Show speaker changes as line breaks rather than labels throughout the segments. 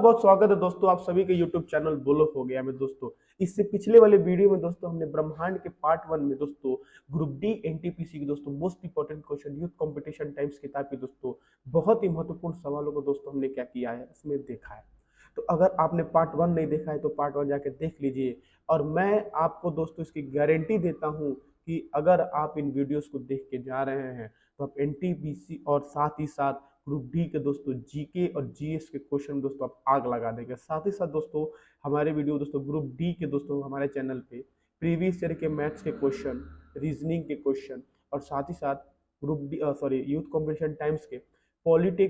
बहुत स्वागत है दोस्तों आप सभी के YouTube चैनल बोलो हो गया में दोस्तों। इससे पिछले वाले वीडियो में दोस्तों हमने ब्रह्मांड के पार्ट 1 में दोस्तों ग्रुप डी एनटीपीसी की दोस्तों most important question youth competition times किताब की दोस्तों बहुत ही महत्वपूर्ण सवालों को दोस्तों हमने क्या किया है इसमें देखा है। तो अगर आपने पार्ट 1 नहीं देखा है तो पार्ट 1 जाके देख लीजिए। और मैं आपको दोस्तों इसकी गारंटी देता हूँ कि अगर आप इन वीडियोस को देख के जा रहे हैं तो आप एनटीपीसी और साथ ही साथ ग्रुप डी के दोस्तों जीके और जीएस के क्वेश्चन दोस्तों आप आग लगा देंगे। साथ ही साथ दोस्तों हमारे वीडियो दोस्तों ग्रुप डी के दोस्तों हमारे चैनल पे प्रीवियस ईयर के मैथ्स के क्वेश्चन, रीजनिंग के क्वेश्चन और साथ ही साथ group D youth competition times के पॉलिटी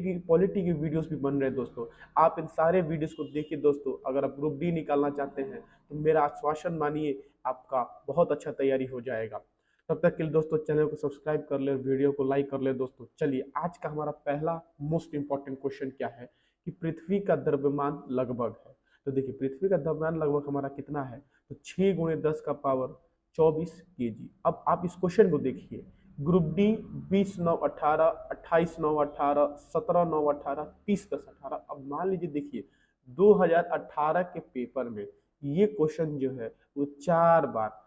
के वीडियोस भी बन रहे हैं दोस्तों। आप इन सारे वीडियोस को देखिए दोस्तों। अगर आप ग्रुप डी निकालना चाहते हैं तो मेरा आश्वासन मानिए आपका बहुत अच्छा तैयारी हो जाएगा। तब तक के लिए दोस्तों चैनल को सब्सक्राइब कर ले, वीडियो को लाइक कर ले दोस्तों। चलिए आज का हमारा पहला मोस्ट इंपॉर्टेंट क्वेश्चन क्या है कि पृथ्वी का द्रव्यमान लगभग है। तो देखिए पृथ्वी का द्रव्यमान लगभग हमारा कितना है, तो 6 गुणे 10 का पावर 24 केजी। अब आप इस क्वेश्चन को देखिए, ग्रुप डी 20/9/18, 28/9/18, 17/9/18, 30/10/18। अब मान लीजिए देखिए 2018 के पेपर में ये क्वेश्चन जो है वो 4 बार,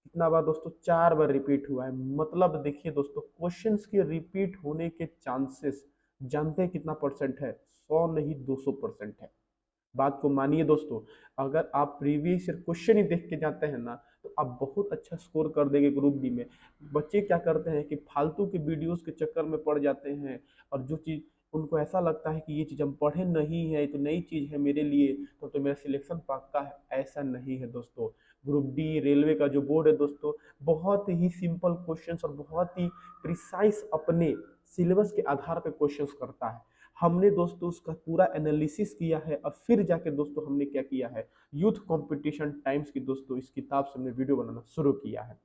कितना बार दोस्तों, 4 बार रिपीट हुआ है। मतलब देखिए दोस्तों क्वेश्चंस के रिपीट होने के चांसेस जानते हैं कितना परसेंट है, 100 नहीं 200% है। बात को मानिए दोस्तों। अगर आप प्रीवियस ईयर क्वेश्चन ही देख के जाते हैं ना तो आप बहुत अच्छा स्कोर कर देंगे ग्रुप डी में। बच्चे क्या करते हैं कि फालतू के वीडियोस के चक्कर में पड़ जाते हैं और जो चीज़ उनको ऐसा लगता है कि ये चीज़ हम पढ़े नहीं है, ये तो नई चीज़ है मेरे लिए, तो मेरा सिलेक्शन पक्का है। ऐसा नहीं है दोस्तों। ग्रुप डी रेलवे का जो बोर्ड है दोस्तों बहुत ही सिंपल क्वेश्चंस और बहुत ही प्रिसाइज अपने सिलेबस के आधार पर क्वेश्चंस करता है। हमने दोस्तों उसका पूरा एनालिसिस किया है और फिर जाके दोस्तों हमने क्या किया है, यूथ कंपटीशन टाइम्स की दोस्तों इस किताब से हमने वीडियो बनाना शुरू किया है।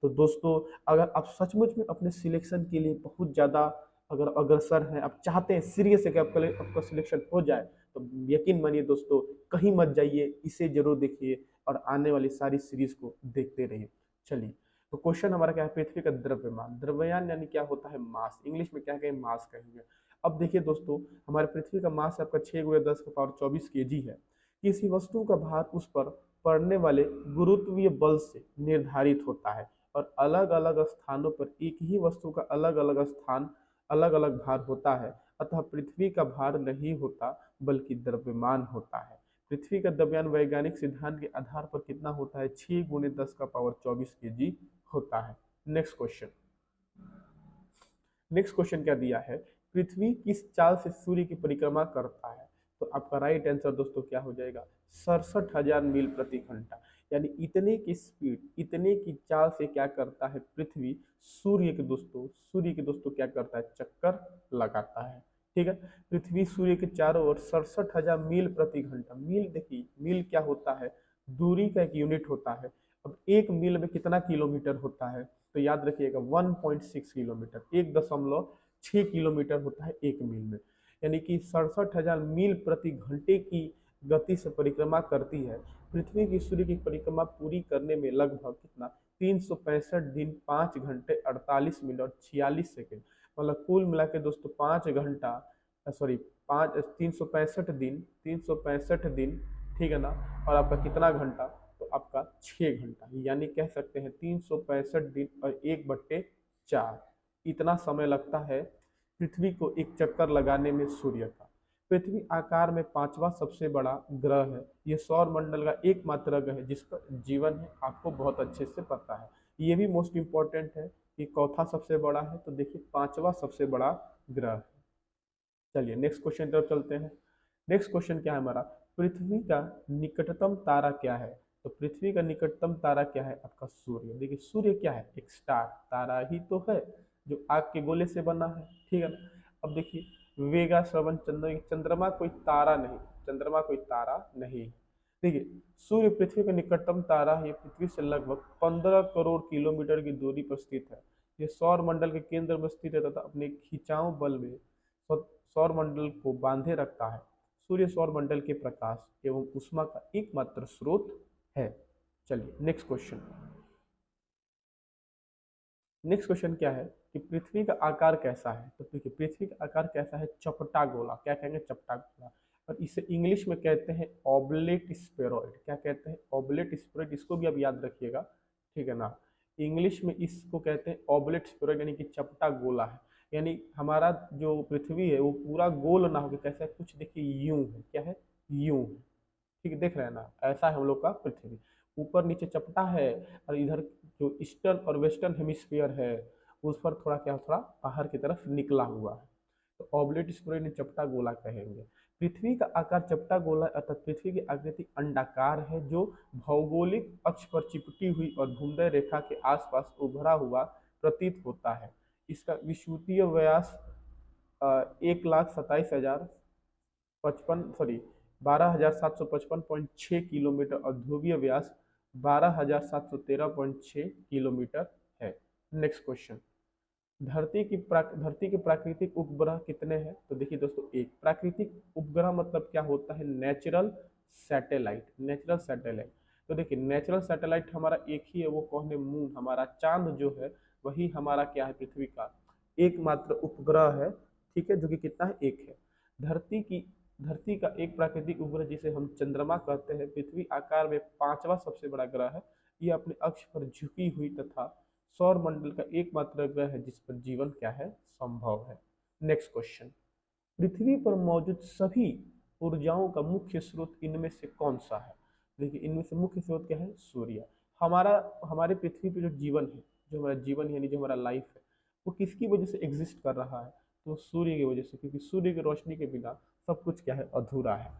तो दोस्तों अगर आप सचमुच में अपने सिलेक्शन के लिए बहुत ज़्यादा अगर अग्रसर हैं, आप चाहते हैं सीरियस है कि आपका सिलेक्शन हो जाए, तो यकीन मानिए दोस्तों कहीं मत जाइए, इसे जरूर देखिए और आने वाली सारी सीरीज को देखते रहिए। चलिए तो क्वेश्चन हमारा क्या है, पृथ्वी का द्रव्यमान। द्रव्यमान यानी क्या होता है, मास, इंग्लिश में क्या कहेंगे, मास कहेंगे। अब देखिए दोस्तों हमारे पृथ्वी का मास आपका 6 गुणे 10 का पावर 24 केजी है। किसी वस्तु का भार उस पर पड़ने वाले गुरुत्वीय बल से निर्धारित होता है और अलग अलग स्थानों पर एक ही वस्तु का अलग अलग स्थान अलग अलग भार होता है। अतः पृथ्वी का भार नहीं होता बल्कि द्रव्यमान होता है। पृथ्वी का द्रव्यमान वैज्ञानिक सिद्धांत के आधार पर कितना होता है, 6 गुणे 10 का पावर 24 केजी होता है। नेक्स्ट क्वेश्चन, नेक्स्ट क्वेश्चन क्या दिया है, पृथ्वी किस चाल से सूर्य की परिक्रमा करता है। तो आपका राइट आंसर दोस्तों क्या हो जाएगा, 67,000 मील प्रति घंटा। यानी इतने की स्पीड, इतने की चाल से क्या करता है पृथ्वी सूर्य के दोस्तों क्या करता है, चक्कर लगाता है। ठीक है, पृथ्वी सूर्य के चारों ओर 67,000 मील प्रति घंटा। मील देखिए, मील क्या होता है, दूरी का एक यूनिट होता है। अब एक मील में कितना किलोमीटर होता है, तो याद रखिएगा 1.6 किलोमीटर, 1.6 किलोमीटर होता है एक मील में। यानी कि 67,000 मील प्रति घंटे की गति से परिक्रमा करती है। पृथ्वी की सूर्य की परिक्रमा पूरी करने में लगभग कितना, 365 दिन 5 घंटे 48 मिनट और 46 सेकेंड। मतलब कुल मिला के दोस्तों 5 घंटा, सॉरी 365 दिन, ठीक है ना, और आपका कितना घंटा, तो आपका 6 घंटा। यानी कह सकते हैं 365 दिन और 1/4 इतना समय लगता है पृथ्वी को एक चक्कर लगाने में सूर्य का। पृथ्वी आकार में 5वां सबसे बड़ा ग्रह है। ये सौर मंडल का एकमात्र ग्रह है जिस पर जीवन है, आपको बहुत अच्छे से पता है। ये भी मोस्ट इंपॉर्टेंट है कि चौथा सबसे बड़ा है, तो देखिए 5वां सबसे बड़ा ग्रह है। चलिए नेक्स्ट क्वेश्चन तरफ चलते हैं। नेक्स्ट क्वेश्चन क्या है हमारा, पृथ्वी का निकटतम तारा क्या है। तो पृथ्वी का निकटतम तारा क्या है, आपका सूर्य। देखिए सूर्य क्या है, एक स्टार, तारा ही तो है जो आग के गोले से बना है, ठीक है ना। अब देखिए वेगा श्रवण चंद्रमा कोई तारा नहीं, चंद्रमा कोई तारा नहीं। देखिए सूर्य पृथ्वी का निकटतम तारा है। ये पृथ्वी से लगभग 15 करोड़ किलोमीटर की दूरी पर स्थित है। ये सौर मंडल के केंद्र में स्थित है तथा अपने खिंचाव बल में सौर मंडल को बांधे रखता है। सूर्य सौर मंडल के प्रकाश एवं ऊष्मा का एकमात्र स्रोत है। चलिए नेक्स्ट क्वेश्चन, नेक्स्ट क्वेश्चन क्या है कि पृथ्वी का आकार कैसा है। तो देखिए पृथ्वी का आकार कैसा है, चपटा गोला, क्या कहेंगे, चपटा गोला। और इसे इंग्लिश में कहते हैं ऑबलेट स्फेरॉइड। क्या कहते हैं? Oblate spheroid. इसको भी आप याद रखिएगा, ठीक है ना। इंग्लिश में इसको कहते हैं ऑबलेट स्फेरॉइड, यानी कि चपटा गोला है। यानी हमारा जो पृथ्वी है वो पूरा गोल ना होकर कैसा है, कुछ देखिए यूं है। क्या है? यूं है। ठीक है, देख रहे हैं ना, ऐसा है हम लोग का पृथ्वी। ऊपर नीचे चपटा है, और इधर जो ईस्टर्न और वेस्टर्न हेमिस्फीयर है उस पर थोड़ा क्या, थोड़ा बाहर की तरफ निकला हुआ है। तो ऑबलेट स्फेरॉइड यानी चपटा गोला कहेंगे। पृथ्वी का आकार चपटा गोला अर्थात पृथ्वी की आकृति अंडाकार है, जो भौगोलिक अक्ष पर चिपटी हुई और भूमध्य रेखा के आसपास उभरा हुआ प्रतीत होता है। इसका विषुवतीय व्यास 1,27,055 किलोमीटर और ध्रुवीय व्यास 12,713.6 किलोमीटर है। Next question. धरती के प्राकृतिक उपग्रह कितने हैं? तो देखिए दोस्तों, एक प्राकृतिक उपग्रह मतलब क्या होता है? Natural satellite. Natural satellite. तो देखिए नेचुरल सैटेलाइट हमारा एक ही है, वो कौन है? मून। हमारा चांद जो है वही हमारा क्या है? पृथ्वी का एकमात्र उपग्रह है। ठीक है, जो कि कितना है? एक है। धरती का एक प्राकृतिक उपग्रह जिसे हम चंद्रमा कहते हैं, पृथ्वी आकार में पांचवा सबसे बड़ा ग्रह है। यह अपने अक्ष पर झुकी हुई तथा सौर मंडल का एकमात्र ग्रह है जिस पर जीवन क्या है? संभव है। Next question. पृथ्वी पर मौजूद सभी ऊर्जाओं का मुख्य स्रोत इनमें से कौन सा है? देखिए इनमें से मुख्य स्रोत क्या है? सूर्य। हमारा हमारे पृथ्वी पे जो जीवन है, जो हमारा जीवन यानी जो हमारा लाइफ है, वो किसकी वजह से एग्जिस्ट कर रहा है? तो सूर्य की वजह से, क्योंकि सूर्य की रोशनी के बिना सब कुछ क्या है? अधूरा है।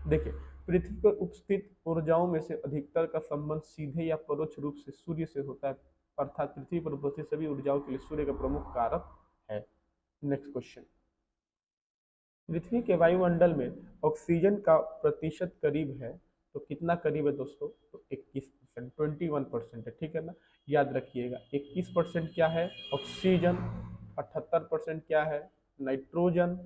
देखिए पृथ्वी पर उपस्थित ऊर्जाओं में से अधिकतर का संबंध सीधे या परोक्ष रूप से सूर्य से होता है, अर्थात पृथ्वी पर उपस्थित सभी ऊर्जाओं के लिए सूर्य का प्रमुख कारक है। Next question. पृथ्वी के वायुमंडल में ऑक्सीजन का प्रतिशत करीब है, तो कितना करीब है दोस्तों? तो 21%, 21% है। ठीक है ना, याद रखिएगा। 21% क्या है? ऑक्सीजन। 78% क्या है? नाइट्रोजन।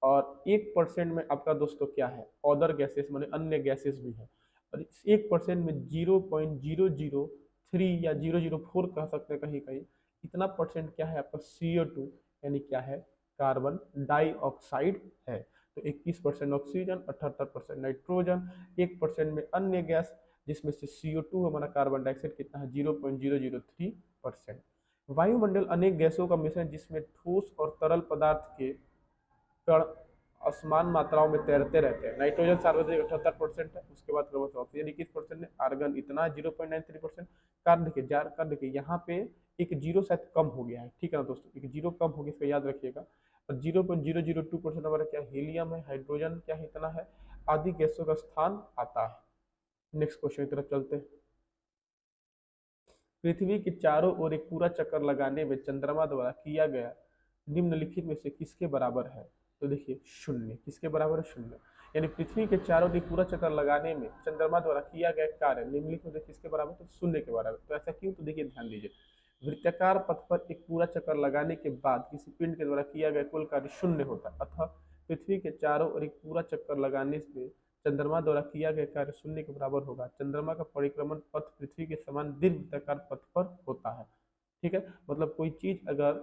और 1% में आपका दोस्तों क्या है? अदर गैसेस, माने अन्य गैसेस भी है। और इस 1% में 0.003 या 004 कह सकते हैं कहीं कहीं, इतना परसेंट क्या है आपका? CO2, यानी क्या है? कार्बन डाइऑक्साइड है। तो 21% ऑक्सीजन, 78% नाइट्रोजन, 1% में अन्य गैस जिसमें से CO2 हमारा, कार्बन डाइऑक्साइड कितना है? 0.003%। वायुमंडल अनेक गैसों का मिश्रण जिसमें ठोस और तरल पदार्थ के कण असमान मात्राओं में तैरते रहते हैं। नाइट्रोजन सार्वत्रिक 78% है, उसके बाद ऑक्सीजन 21% है, आर्गन इतना 0.93%। कार्बन देखिए जार कर देखिए यहाँ पे एक जीरो शायद कम हो गया है। ठीक है ना दोस्तों, एक जीरो कम हो गया, इसका याद रखिएगा। और 0.002% हमारा क्या? हीलियम है। हाइड्रोजन क्या है? इतना है। आदि गैसों का स्थान आता है। नेक्स्ट क्वेश्चन की तरफ चलते हैं। पृथ्वी के चारों ओर एक पूरा चक्कर लगाने में चंद्रमा द्वारा किया गया निम्नलिखित में से किसके बराबर है? तो देखिए शून्य। किसके बराबर है? शून्य। यानी पृथ्वी के चारों ओर एक पूरा चक्कर लगाने में चंद्रमा द्वारा किया गया कार्य निम्नलिखित में से किसके बराबर? तो शून्य के बराबर। तो ऐसा क्यों? तो देखिए ध्यान दीजिए, वृत्ताकार पथ पर एक पूरा चक्कर लगाने के बाद किसी पिंड के द्वारा किया गया कुल कार्य शून्य होता है, अतः पृथ्वी के चारों ओर एक पूरा चक्कर लगाने से चंद्रमा द्वारा किया गया कार्य शून्य के बराबर होगा। चंद्रमा का परिक्रमण पथ पृथ्वी के समान दीर्घ वृत्ताकार पथ पर होता है। ठीक है, मतलब कोई चीज अगर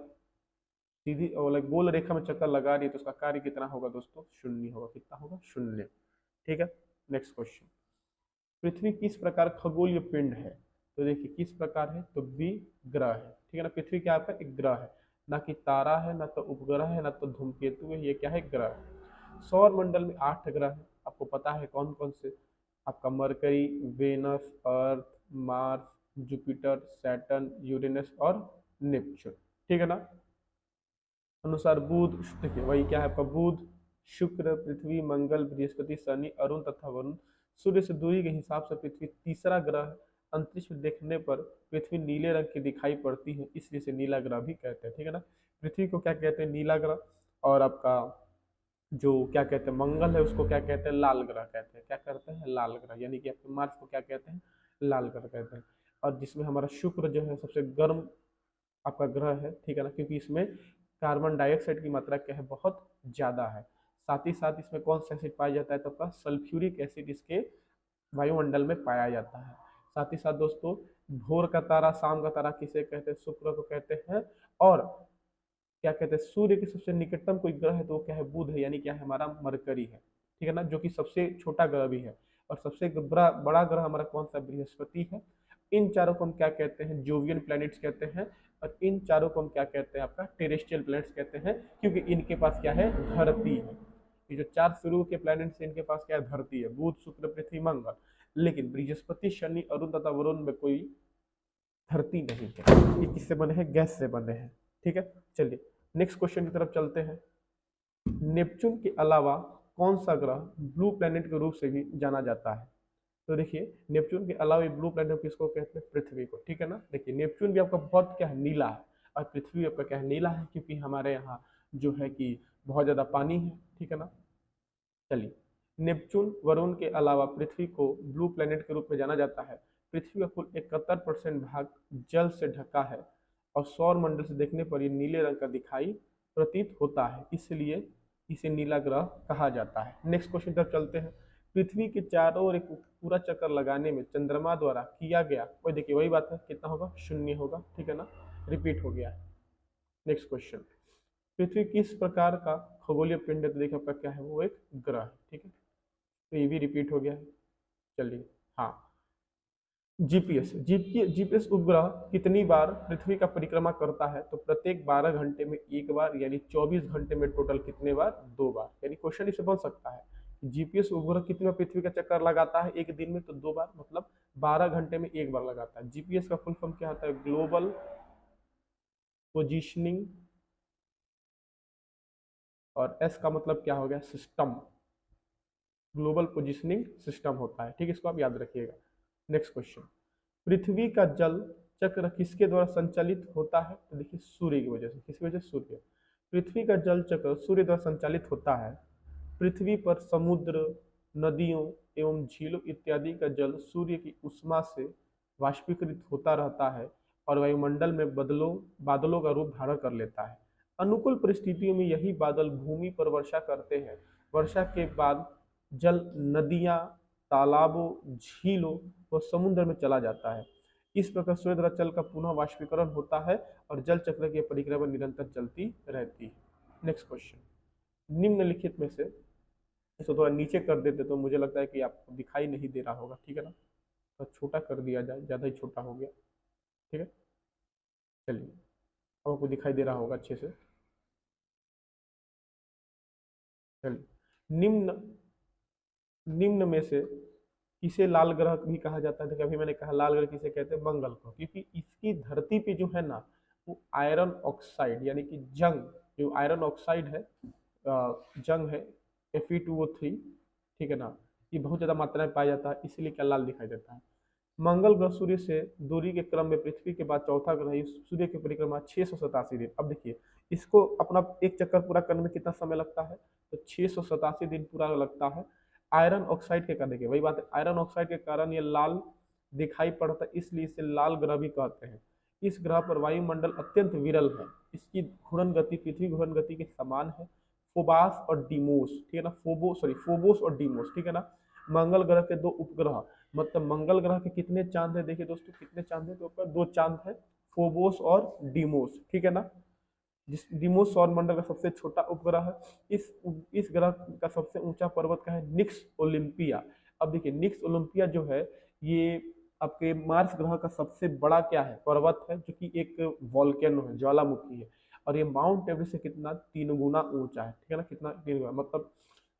सीधी और गोल रेखा में चक्कर लगा रही है तो उसका कार्य कितना होगा दोस्तों? शून्य होगा। कितना होगा? शून्य। ठीक है। Next question. पृथ्वी किस प्रकार खगोलीय पिंड है? तो देखिए किस प्रकार है? तो बी ग्रह है। ठीक है ना, पृथ्वी क्या आपका? एक ग्रह है, ना कि तारा है, ना तो उपग्रह है, ना तो धूमकेतु है। ये क्या है? ग्रह है। सौर मंडल में 8 ग्रह है, आपको पता है कौन कौन से? आपका मरकरी, वेनस, अर्थ, मार्स, जुपिटर, सैटर्न, यूरेनस और नेपच्यून। ठीक है ना। अनुसार बुध, देखिए वही क्या है आपका? बुध, शुक्र, पृथ्वी, मंगल, बृहस्पति, शनि, अरुण तथा वरुण। सूर्य से दूरी के हिसाब से पृथ्वी तीसरा ग्रह है। अंतरिक्ष में देखने पर पृथ्वी नीले रंग की दिखाई पड़ती है, इसलिए इसे नीला ग्रह भी कहते हैं। ठीक है ना, पृथ्वी को क्या कहते हैं? नीला ग्रह। और आपका जो क्या कहते हैं मंगल है उसको क्या कहते हैं? लाल ग्रह कहते हैं। क्या करते हैं? लाल ग्रह। यानी कि आपके मार्स को क्या कहते हैं? लाल ग्रह कहते हैं। और जिसमें हमारा शुक्र जो है सबसे गर्म आपका ग्रह है। ठीक है ना, क्योंकि इसमें कार्बन डाइऑक्साइड की मात्रा क्या है? बहुत ज़्यादा है। साथ ही साथ इसमें कौन सा एसिड पाया जाता है? तो आपका सल्फ्यूरिक एसिड इसके वायुमंडल में पाया जाता है। साथ ही साथ दोस्तों, भोर का तारा, शाम का तारा किसे कहते हैं? शुक्र को कहते हैं। और क्या कहते हैं? सूर्य के सबसे निकटतम कोई ग्रह है तो वो क्या है? बुध है, यानी क्या है? हमारा मरकरी है। ठीक है ना, जो कि सबसे छोटा ग्रह भी है। और सबसे बड़ा बड़ा ग्रह हमारा कौन सा, बृहस्पति है। इन चारों को हम क्या कहते हैं, जोवियन प्लैनेट्स कहते हैं। और इन चारों को हम क्या कहते हैं, आपका टेरेस्ट्रियल प्लैनेट्स कहते हैं, क्योंकि इनके पास क्या है, धरती है। ये जो चार शुरू के प्लैनेट्स इनके पास क्या है, धरती है, बुध शुक्र पृथ्वी मंगल। लेकिन बृहस्पति शनि अरुण तथा वरुण में कोई धरती नहीं है। ये किससे बने हैं, गैस से बने हैं। ठीक है, चलिए नेक्स्ट क्वेश्चन की तरफ चलते हैं। नेपच्यून के अलावा कौन सा ग्रह ब्लू प्लैनेट के रूप से भी जाना जाता है। तो देखिए नेपच्यून के अलावा ब्लू प्लैनेट किसको कहते हैं, पृथ्वी को। ठीक है ना, देखिए नेपच्यून भी आपका बहुत क्या है, नीला है। और पृथ्वी आपका क्या है, नीला है, क्योंकि हमारे यहाँ जो है कि बहुत ज्यादा पानी है। ठीक है ना, चलिए नेपच्यून वरुण के अलावा पृथ्वी को ब्लू प्लैनेट के रूप में जाना जाता है। पृथ्वी का कुल 71% भाग जल से ढका है और सौर मंडल से देखने पर ये नीले रंग का दिखाई प्रतीत होता है, इसलिए इसे नीला ग्रह कहा जाता है। नेक्स्ट क्वेश्चन तक चलते हैं। पृथ्वी के चारों ओर एक पूरा चक्कर लगाने में चंद्रमा द्वारा किया गया, वही देखिए वही बात है, कितना होगा, शून्य होगा। ठीक है ना, रिपीट हो गया है। नेक्स्ट क्वेश्चन, पृथ्वी किस प्रकार का खगोलीय पिंड है, तो देखिए आपका क्या है, वो एक ग्रह है। ठीक है, तो ये भी रिपीट हो गया है। चलिए, हाँ, जीपीएस उपग्रह कितनी बार पृथ्वी का परिक्रमा करता है, तो प्रत्येक 12 घंटे में एक बार, यानी 24 घंटे में टोटल कितने बार, 2 बार। यानी क्वेश्चन इससे बन सकता है, जीपीएस उपग्रह कितनी बार पृथ्वी का चक्कर लगाता है एक दिन में, तो 2 बार, मतलब 12 घंटे में एक बार लगाता है। जीपीएस का फुल फॉर्म क्या होता है, ग्लोबल पोजिशनिंग, और एस का मतलब क्या हो गया, सिस्टम, ग्लोबल पोजिशनिंग सिस्टम होता है। ठीक है, इसको आप याद रखिएगा। नेक्स्ट क्वेश्चन, पृथ्वी का जल चक्र किसके द्वारा संचालित होता है, तो देखिए सूर्य की वजह से। किसकी वजह से, सूर्य। पृथ्वी का जल चक्र सूर्य द्वारा संचालित होता है। पृथ्वी पर समुद्र, नदियों एवं झीलों इत्यादि का जल सूर्य की उष्मा से वाष्पीकृत होता रहता है और वायुमंडल में बादलों का रूप धारण कर लेता है। अनुकूल परिस्थितियों में यही बादल भूमि पर वर्षा करते हैं। वर्षा के बाद जल नदियां, तालाबों, झीलों व समुद्र में चला जाता है। इस प्रकार सूर्य द्वारा जल का पुनः वाष्पीकरण होता है और जल चक्र की परिक्रमा निरंतर चलती रहती है। नेक्स्ट क्वेश्चन, निम्नलिखित में से, इसको थोड़ा नीचे कर देते तो मुझे लगता है कि आपको दिखाई नहीं दे रहा होगा। ठीक है ना, तो छोटा कर दिया जाए, ज़्यादा ही छोटा हो गया। ठीक है, चलिए अब आपको दिखाई दे रहा होगा अच्छे से। चलिए, निम्न निम्न में से किसे लाल ग्रह भी कहा जाता है, देखिए अभी मैंने कहा लाल ग्रह किसे कहते हैं, मंगल को, क्योंकि इसकी धरती पे जो है ना, वो आयरन ऑक्साइड यानी कि जंग, जो आयरन ऑक्साइड है, जंग है, Fe2O3। ठीक है ना, ये बहुत ज़्यादा मात्रा में पाया जाता है, इसीलिए क्या लाल दिखाई देता है। मंगल ग्रह सूर्य से दूरी के क्रम में पृथ्वी के बाद चौथा ग्रह है। सूर्य की परिक्रमा 687 दिन। अब देखिए इसको अपना एक चक्कर पूरा करने में कितना समय लगता है, तो 687 दिन पूरा लगता है। आयरन ऑक्साइड के कारण, देखिए वही बात है, आयरन ऑक्साइड के कारण ये लाल दिखाई पड़ता है, इसलिए इसे लाल ग्रह भी कहते हैं। इस ग्रह पर वायुमंडल अत्यंत विरल है। इसकी घूर्णन गति पृथ्वी घूर्णन गति के समान है। फोबास और डीमोस, ठीक है ना, फोबोस और डीमोस। ठीक है ना, मंगल ग्रह के 2 उपग्रह, मतलब मंगल ग्रह के कितने चांद है, देखिए दोस्तों कितने चांद है, तो ऊपर 2 चांद है, फोबोस और डीमोस। ठीक है ना, जिस डीमोस सौर मंडल का सबसे छोटा उपग्रह है। इस ग्रह का सबसे ऊंचा पर्वत का है निक्स ओलिम्पिया। अब देखिए निक्स ओलिम्पिया जो है, ये आपके मार्स ग्रह का सबसे बड़ा क्या है, पर्वत है, जो कि एक वॉल्केनो है, ज्वालामुखी है। और ये माउंट एवरेस्ट से कितना, 3 गुना ऊंचा है। ठीक है ना, कितना, 3 गुना, मतलब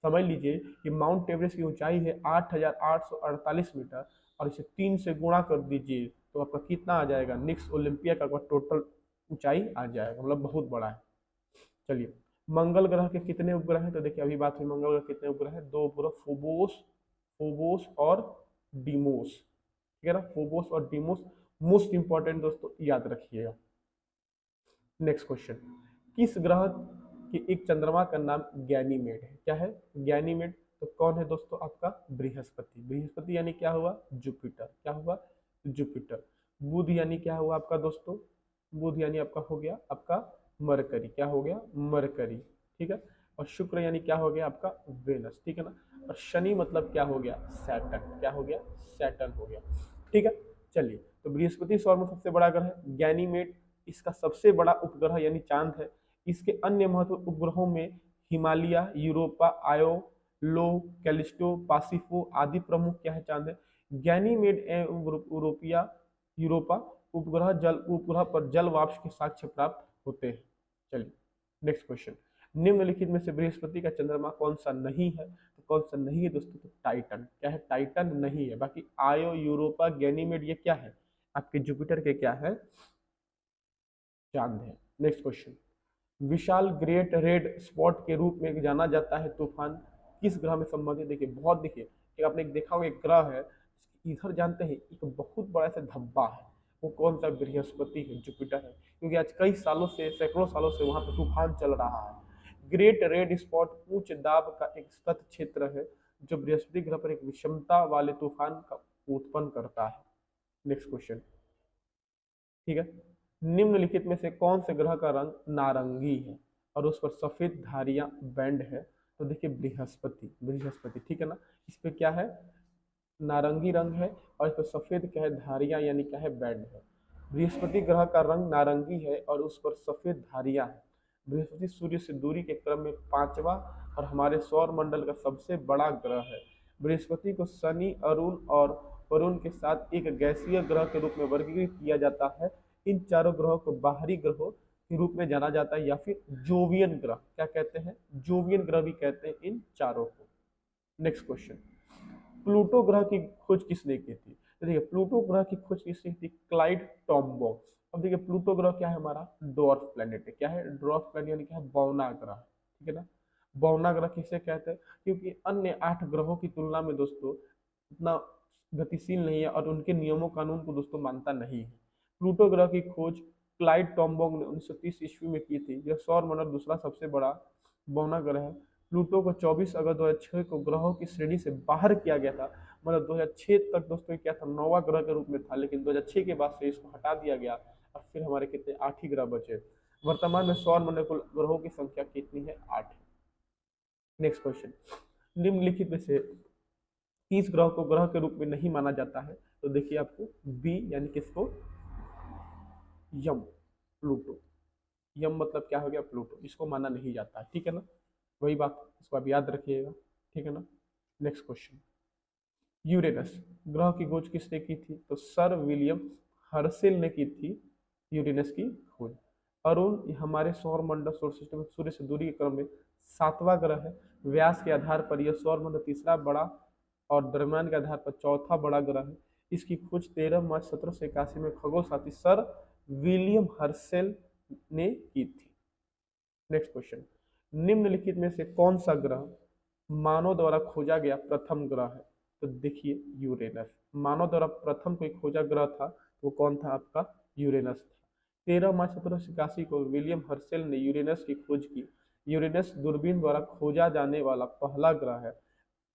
समझ लीजिए कि माउंट एवरेस्ट की ऊंचाई है 8,848 मीटर, और इसे 3 से गुणा कर दीजिए तो आपका कितना आ जाएगा, निक्स ओलिम्पिया का टोटल ऊंचाई आ जाएगा, मतलब बहुत बड़ा है। चलिए, मंगल ग्रह के कितने उपग्रह हैं, तो देखिए अभी बात हुई मंगल ग्रह कितने उपग्रह हैं, 2 उपग्रह, फोबोस फोबोस और डीमोस। ठीक है ना, फोबोस और डीमोस मोस्ट इंपॉर्टेंट दोस्तों, याद रखिएगा। नेक्स्ट क्वेश्चन, किस ग्रह के एक चंद्रमा का नाम गैनीमेड है, क्या है, गैनीमेड। तो कौन है दोस्तों, आपका बृहस्पति। बृहस्पति यानी क्या हुआ, जुपिटर। क्या हुआ, जुपिटर। बुध यानी क्या हुआ आपका दोस्तों, बुध यानी आपका हो गया आपका मरकरी। क्या हो गया, मरकरी। ठीक है, और शुक्र यानी क्या हो गया आपका, वेनस। ठीक है ना, और शनि मतलब क्या हो गया, सैटर्न। क्या हो गया, सैटर्न हो गया। ठीक है, चलिए, तो बृहस्पति सौर में सबसे बड़ा ग्रह है, गैनीमेड इसका सबसे बड़ा उपग्रह यानी चांद है। इसके अन्य महत्व उपग्रहों में हिमालय, यूरोपा, आयो, लो, कैलिस्टो, पासिफो आदि प्रमुख क्या है चांद है। गैनीमेड एवं यूरोपा उपग्रह पर जल वाष्प के साक्ष्य प्राप्त होते हैं। चलिए नेक्स्ट क्वेश्चन, निम्नलिखित में से बृहस्पति का चंद्रमा कौन सा नहीं है। तो कौन सा नहीं है दोस्तों, तो टाइटन। क्या है, टाइटन नहीं है। बाकी आयो, यूरोपा, गैनीमेड ये क्या है, आपके जुपिटर के क्या है, चांद है। नेक्स्ट क्वेश्चन, विशाल ग्रेट रेड स्पॉट के रूप में जाना जाता है तूफान किस ग्रह में संबंधित। देखिए बहुत, देखिए एक आपने देखा होगा एक ग्रह है, इधर जानते हैं एक बहुत बड़ा सा धब्बा है, वो कौन सा, बृहस्पति है, जुपिटर है। क्योंकि आज कई सालों से, सैकड़ों सालों से वहां पर तूफान चल रहा है। ग्रेट रेड स्पॉट उच्च दाब का एक सतत क्षेत्र है जो बृहस्पति ग्रह पर एक विषमता वाले तूफान का उत्पन्न करता है। नेक्स्ट क्वेश्चन, ठीक है, निम्नलिखित में से कौन से ग्रह का रंग नारंगी है और उस पर सफेद धारियां बैंड है। तो देखिए बृहस्पति, बृहस्पति ठीक है ना, इस पे क्या है, नारंगी रंग है और इस पर सफेद क्या है, धारियां यानी क्या है, बैंड है। बृहस्पति ग्रह का रंग नारंगी है और उस पर सफेद धारियां हैं। बृहस्पति सूर्य से दूरी के क्रम में पांचवा और हमारे सौर मंडल का सबसे बड़ा ग्रह है। बृहस्पति को शनि, अरुण और वरुण के साथ एक गैसीय ग्रह के रूप में वर्गीकृत किया जाता है। इन चारों ग्रहों को बाहरी ग्रहों के रूप में जाना जाता है या फिर जोवियन ग्रह, क्या कहते हैं, जोवियन ग्रह भी कहते हैं इन चारों को। नेक्स्ट क्वेश्चन, प्लूटो ग्रह की खोज किसने की थी। तो देखिए प्लूटो ग्रह की खोज किसने की थी, क्लाइड टॉमबॉक्स। अब देखिए प्लूटो ग्रह क्या है, हमारा ड्वार्फ प्लैनेट है। क्या है, ड्वार्फ प्लैनेट यानी क्या है, बौना ग्रह, ठीक है ना। बौना ग्रह किसे कहते हैं, क्योंकि अन्य 8 ग्रहों की तुलना में दोस्तों इतना गतिशील नहीं है और उनके नियमों कानून को दोस्तों मानता नहीं है। प्लूटो ग्रह की खोज क्लाइड टॉमबॉक ने 1930 ईस्वी में की थी। यह सौर मंडल दूसरा सबसे बड़ा बौना ग्रह है। प्लूटो को 24 अगस्त 2006 को ग्रहों की श्रेणी से बाहर किया गया था। मतलब 2006 तक दोस्तों क्या था, 9वां ग्रह के रूप में था, लेकिन 2006 के बाद से इसको हटा दिया गया और फिर हमारे कितने, 8 ही ग्रह बचे। वर्तमान में सौर मंडल कुल ग्रहों की संख्या कितनी है, 8। नेक्स्ट क्वेश्चन, निम्नलिखित में से किस ग्रह को ग्रह के रूप में नहीं माना जाता है। तो देखिए आपको बी यानी किसको, यम, प्लूटो। यम मतलब क्या हो गया, प्लूटो, इसको माना नहीं जाता है, ठीक है ना, वही बात, इसको आप याद रखिएगा, ठीक है ना। नेक्स्ट क्वेश्चन, यूरेनस ग्रह की खोज किसने की थी। तो सर विलियम हर्सेल ने की थी यूरेनस की खोज। अरुण हमारे सौर मंडल, सौर सिस्टम में सूर्य से दूरी के क्रम में 7वां ग्रह है। व्यास के आधार पर यह सौर मंडल तीसरा बड़ा और द्रव्यमान के आधार पर चौथा बड़ा ग्रह है। इसकी खोज 13 मार्च 1781 में खगोल साथी सर विलियम हर्सेल ने की थी। नेक्स्ट क्वेश्चन, निम्नलिखित में से कौन सा ग्रह मानव द्वारा खोजा गया प्रथम ग्रह है। तो देखिए यूरेनस, मानव द्वारा प्रथम कोई खोजा ग्रह था तो वो कौन था, आपका यूरेनस था। 13 मार्च 1781 को विलियम हर्सेल ने यूरेनस की खोज की। यूरेनस दूरबीन द्वारा खोजा जाने वाला पहला ग्रह है।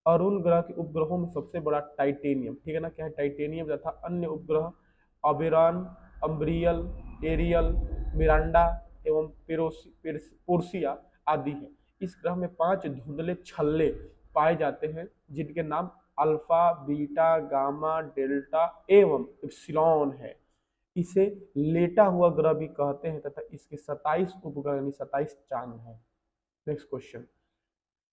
अरुण ग्रह के उपग्रहों में सबसे बड़ा टाइटेनियम, ठीक है ना, क्या है, टाइटेनियम तथा अन्य उपग्रह अबेरान, अम्ब्रियल, एरियल, मिरांडा एवं पोर्सिया आदि है। इस ग्रह में 5 धुंधले छल्ले पाए जाते हैं जिनके नाम अल्फा, बीटा, गामा, डेल्टा एवं इप्सिलॉन है। इसे लेटा हुआ ग्रह भी कहते हैं तथा इसके 27 उपग्रह यानी 27 चांद हैं। नेक्स्ट क्वेश्चन,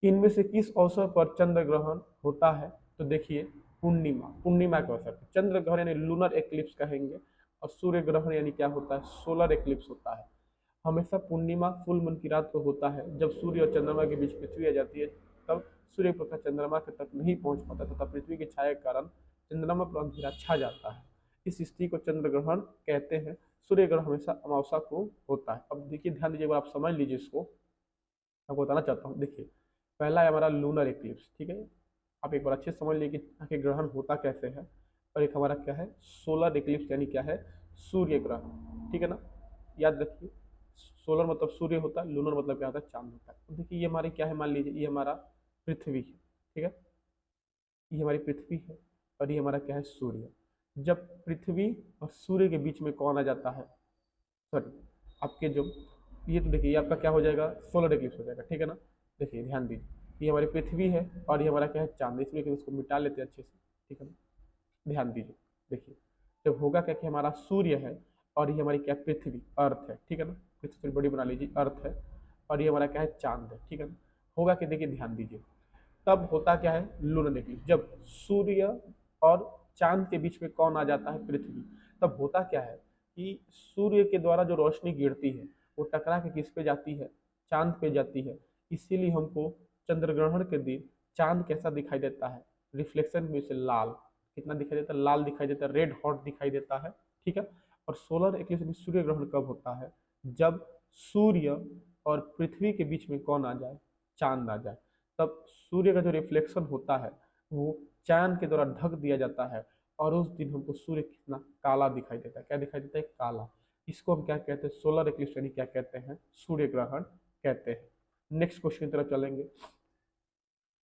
इनमें से किस अवसर पर चंद्र ग्रहण होता है। तो देखिए पूर्णिमा, पूर्णिमा के अवसर पर चंद्र ग्रहण यानी लूनर एक्लिप्स कहेंगे, और सूर्य ग्रहण यानी क्या होता है, सोलर एक्लिप्स होता है। हमेशा पूर्णिमा फुल मून की रात को होता है जब सूर्य और चंद्रमा के बीच पृथ्वी आ जाती है। तब सूर्य प्रकाश चंद्रमा के तक नहीं पहुंच पाता तथा पृथ्वी की छाया के कारण चंद्रमा पर अंधेरा छा जाता है। इस स्थिति को चंद्र ग्रहण कहते हैं। सूर्य ग्रहण हमेशा अमावस्या को होता है। अब देखिए ध्यान दीजिए, आप समझ लीजिए इसको, आपको बताना चाहता हूँ। देखिए पहला है हमारा लूनर एक्लिप्स, ठीक है, आप एक बार अच्छे से समझ लीजिए कि आखिर ग्रहण होता कैसे है। और एक हमारा क्या है, सोलर एक्लिप्स यानी क्या है, सूर्य ग्रहण, ठीक है ना, याद रखिए। सोलर मतलब सूर्य होता है, लूनर मतलब क्या होता है, चांद होता है। तो देखिए ये हमारी क्या है, मान लीजिए ये हमारा पृथ्वी है, ठीक है, ये हमारी पृथ्वी है और ये हमारा क्या है, सूर्य। जब पृथ्वी और सूर्य के बीच में कौन आ जाता है, सॉरी आपके जो, ये तो देखिए ये आपका क्या हो जाएगा, सोलर एक्लिप्स हो जाएगा, ठीक है ना। देखिए ध्यान दीजिए, ये हमारी पृथ्वी है और ये हमारा क्या है, चांद, इसलिए कि इसको मिटा लेते हैं अच्छे से, ठीक है ना। ध्यान दीजिए, देखिए जब होगा क्या कि हमारा सूर्य है और ये हमारी क्या, पृथ्वी, अर्थ है, ठीक है ना, पृथ्वी थोड़ी बड़ी बना लीजिए, अर्थ है और ये हमारा क्या है, चांद है, ठीक है ना। होगा कि देखिए ध्यान दीजिए, तब होता क्या है, लूनर एक्लिप्स। जब सूर्य और चांद के बीच में कौन आ जाता है, पृथ्वी। तब होता क्या है कि सूर्य के द्वारा जो रोशनी गिरती है वो टकरा के किस पे जाती है, चांद पे जाती है। इसीलिए हमको चंद्र ग्रहण के दिन चांद कैसा दिखाई देता है, रिफ्लेक्शन में से लाल, कितना दिखाई देता है, लाल दिखाई देता है, रेड हॉट दिखाई देता है, ठीक है। और सोलर एक्लिप्स में सूर्य ग्रहण कब होता है, जब सूर्य और पृथ्वी के बीच में कौन आ जाए, चांद आ जाए। तब सूर्य का जो रिफ्लेक्शन होता है वो चांद के द्वारा ढक दिया जाता है, और उस दिन हमको सूर्य कितना काला दिखाई देता है, क्या दिखाई देता है, काला। इसको हम क्या कहते हैं, सोलर एक्लिप्स, यानी क्या कहते हैं, सूर्य ग्रहण कहते हैं। नेक्स्ट क्वेश्चन की तरफ चलेंगे।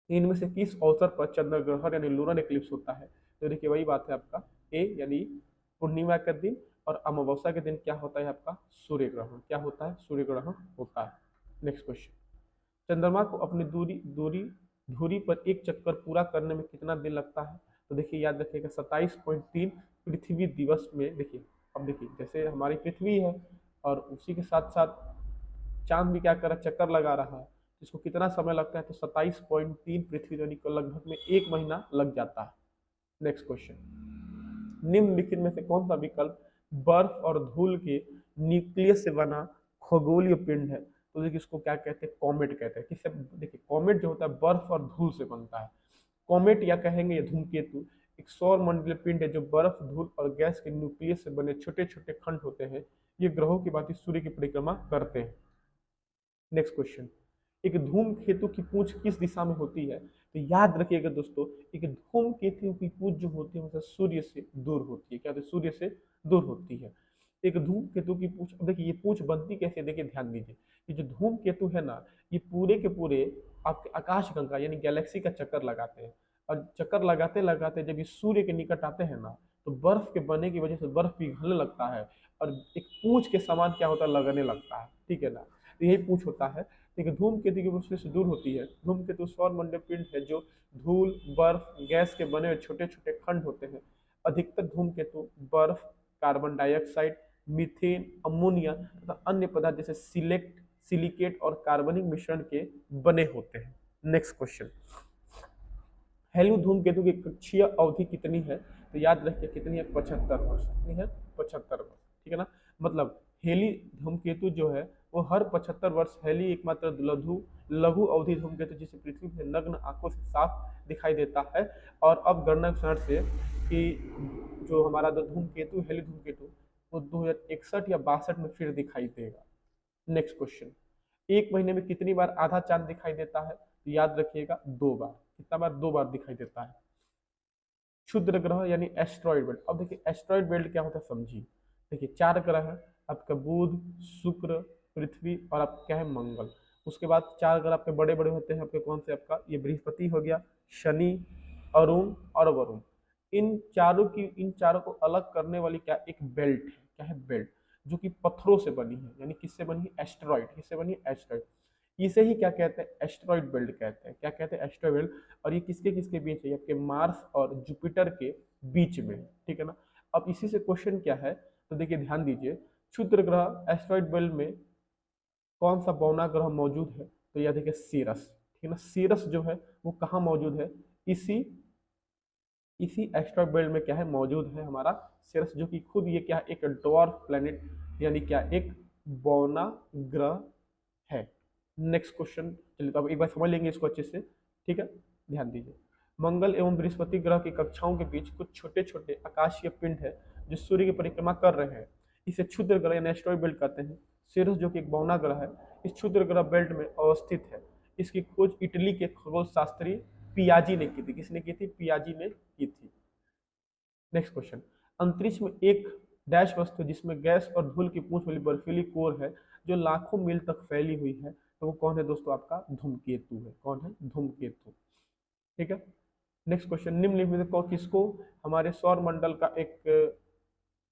इनमें से किस अवसर पर चंद्र ग्रहण यानी लूनर एक्लिप्स होता है। तो देखिए वही बात है आपका, ए यानी पूर्णिमा के दिन, और अमावस्या के दिन क्या होता है आपका, सूर्य ग्रहण। क्या होता है, सूर्य ग्रहण होता है। नेक्स्ट क्वेश्चन, चंद्रमा को अपनी दूरी दूरी धुरी पर एक चक्कर पूरा करने में कितना दिन लगता है। तो देखिए याद रखिएगा 27.3 पृथ्वी दिवस में। देखिए अब देखिए जैसे हमारी पृथ्वी है और उसी के साथ साथ चांद भी क्या कर रहा है, चक्कर लगा रहा है, इसको कितना समय लगता है, तो 27.3 पृथ्वी यानी को लगभग में 1 महीना लग जाता है। नेक्स्ट क्वेश्चन, निम्नलिखित में से कौन सा विकल्प बर्फ और धूल के न्यूक्लियस से बना खगोलीय पिंड है। तो देखिए इसको क्या कहते हैं, कॉमेट कहते हैं। किससे, देखिए कॉमेट जो होता है बर्फ और धूल से बनता है। कॉमेट या कहेंगे ये धूमकेतु एक सौर मंडलीय पिंड है जो बर्फ, धूल और गैस के न्यूक्लियस से बने छोटे छोटे खंड होते हैं। ये ग्रहों की भांति सूर्य की परिक्रमा करते हैं। नेक्स्ट क्वेश्चन, एक धूमकेतु की पूंछ किस दिशा में होती है। तो याद रखिएगा दोस्तों, एक धूमकेतु की पूंछ जो होती है मतलब सूर्य से दूर होती है। क्या होती है, सूर्य से दूर होती है। एक धूमकेतु की पूंछ, अब देखिए ये पूंछ बनती कैसे, देखिए ध्यान दीजिए। ये जो धूमकेतु है ना, ये पूरे के पूरे आपके आकाशगंगा यानी गैलेक्सी का चक्कर लगाते हैं। और चक्कर लगाते लगाते जब ये सूर्य के निकट आते हैं ना, तो बर्फ के बनने की वजह से बर्फ पिघलने लगता है, और एक पूंछ के समान क्या होता है, लगने लगता है, ठीक है ना। तो यही पूंछ होता है। देखिए धूमकेतु की रोशनी से दूर होती है। धूमकेतु सौर मंडलीय पिंड है जो धूल, बर्फ, गैस के बने हुए छोटे छोटे खंड होते हैं। अधिकतर धूमकेतु बर्फ, कार्बन डाइऑक्साइड, मीथेन, अमोनिया तथा अन्य पदार्थ जैसे सिलिकेट और कार्बनिक मिश्रण के बने होते हैं। नेक्स्ट क्वेश्चन, हेलियो धूमकेतु की कक्षीय अवधि कितनी है। तो याद रखिए कितनी है, 75 वर्ष। कितनी है, 75 वर्ष, ठीक है ना। मतलब हेली धूमकेतु जो है वो हर 75 वर्ष, हेली एकमात्र लघु लघु अवधि धूमकेतु जिसे पृथ्वी से नग्न आंखों से साफ दिखाई देता है। और अब गणना से कि जो हमारा जो धूमकेतु, हेली धूमकेतु, वो 2061 या 62 में फिर दिखाई देगा। नेक्स्ट क्वेश्चन, एक महीने में कितनी बार आधा चांद दिखाई देता है। तो याद रखिएगा 2 बार। कितना बार, 2 बार दिखाई देता है। क्षुद्र ग्रह यानी एस्ट्रॉइड बेल्ट। अब देखिए एस्ट्रॉइड बेल्ट क्या होता है समझिए। देखिए 4 ग्रह है आपका, बुध, शुक्र, पृथ्वी और आपका क्या है, मंगल। उसके बाद 4 ग्रह आपके बड़े बड़े होते हैं आपके, कौन से, आपका ये बृहस्पति हो गया, शनि, अरुण और वरुण। इन चारों को अलग करने वाली क्या, एक बेल्ट है। क्या है, बेल्ट, जो कि पत्थरों से बनी है। यानी किससे बनी है, एस्ट्रॉइड। किससे बनी है, एस्ट्रॉइड। इसे ही क्या कहते हैं, एस्ट्रॉइड बेल्ट कहते हैं। क्या कहते हैं, एस्ट्रॉइड बेल्ट। और ये किसके किसके बीच है, आपके मार्स और जुपिटर के बीच में, ठीक है ना। अब इसी से क्वेश्चन क्या है, तो देखिए ध्यान दीजिए, क्षुद्र ग्रह एस्ट्रॉइड बेल्ट में कौन सा बौना ग्रह मौजूद है। तो यह देखिए सीरस, ठीक है ना। सीरस जो है वो कहाँ मौजूद है, इसी इसी एस्ट्रॉइड बेल्ट में क्या है, मौजूद है हमारा सीरस, जो कि खुद ये क्या है, एक डॉर्फ प्लेनेट, यानी क्या, एक बौना ग्रह है। नेक्स्ट क्वेश्चन, चलिए तो अब एक बार समझ लेंगे इसको अच्छे से, ठीक है। ध्यान दीजिए, मंगल एवं बृहस्पति ग्रह की कक्षाओं के बीच कुछ छोटे छोटे आकाशीय पिंड है जो सूर्य की परिक्रमा कर रहे हैं। इसे क्षुद्र ग्रह यानी एस्ट्रॉइड बेल्ट कहते हैं। सिरस जो कि एक बौना ग्रह है, इस क्षुद्र ग्रह बेल्ट में अवस्थित है। इसकी खोज इटली के खगोल शास्त्री पियाजी ने की थी। किसने की थी, पियाजी ने की थी। नेक्स्ट क्वेश्चन, अंतरिक्ष में एक डैश वस्तु जिसमें गैस और धूल की पूंछ वाली बर्फीली कोर है जो लाखों मील तक फैली हुई है, तो वो कौन है दोस्तों, आपका धूमकेतु है। कौन है, धूमकेतु, ठीक है। नेक्स्ट क्वेश्चन, निम्नलिखित में से किसको हमारे सौर मंडल का एक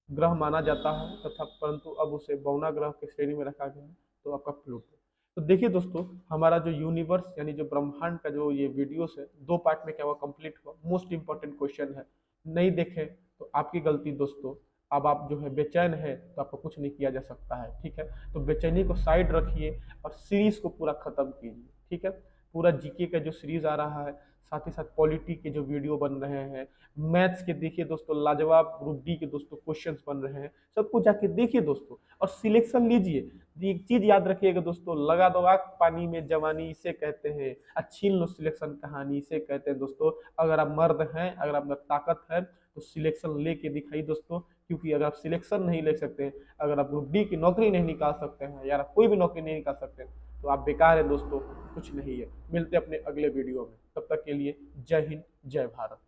ग्रह माना जाता है तथा परंतु अब उसे बौना ग्रह के श्रेणी में रखा गया है। तो आपका प्लूटो। तो देखिए दोस्तों, हमारा जो यूनिवर्स यानी जो ब्रह्मांड का जो ये वीडियोस है, 2 पार्ट में क्या हुआ, कंप्लीट हुआ। मोस्ट इंपॉर्टेंट क्वेश्चन है, नहीं देखे तो आपकी गलती दोस्तों। अब आप जो है बेचैन है तो आपको कुछ नहीं किया जा सकता है, ठीक है। तो बेचैनी को साइड रखिए और सीरीज को पूरा खत्म कीजिए, ठीक है। पूरा जीके का जो सीरीज आ रहा है, साथ ही साथ पॉलिटी के जो वीडियो बन रहे हैं, मैथ्स के देखिए दोस्तों लाजवाब ग्रुप डी के दोस्तों क्वेश्चंस बन रहे हैं, सबको जाके देखिए दोस्तों और सिलेक्शन लीजिए। एक चीज याद रखिएगा दोस्तों, लगा दो आग पानी में जवानी इसे कहते हैं, छीन लो सिलेक्शन कहानी इसे कहते हैं दोस्तों। अगर आप मर्द हैं, अगर आप में ताकत है तो सिलेक्शन लेके दिखाइए दोस्तों, क्योंकि अगर आप सिलेक्शन नहीं ले सकते, अगर आप ग्रुप डी की नौकरी नहीं निकाल सकते हैं या कोई भी नौकरी नहीं निकाल सकते तो आप बेकार है दोस्तों, कुछ नहीं है। मिलते हैं अपने अगले वीडियो में, तब तक के लिए जय हिंद जय भारत।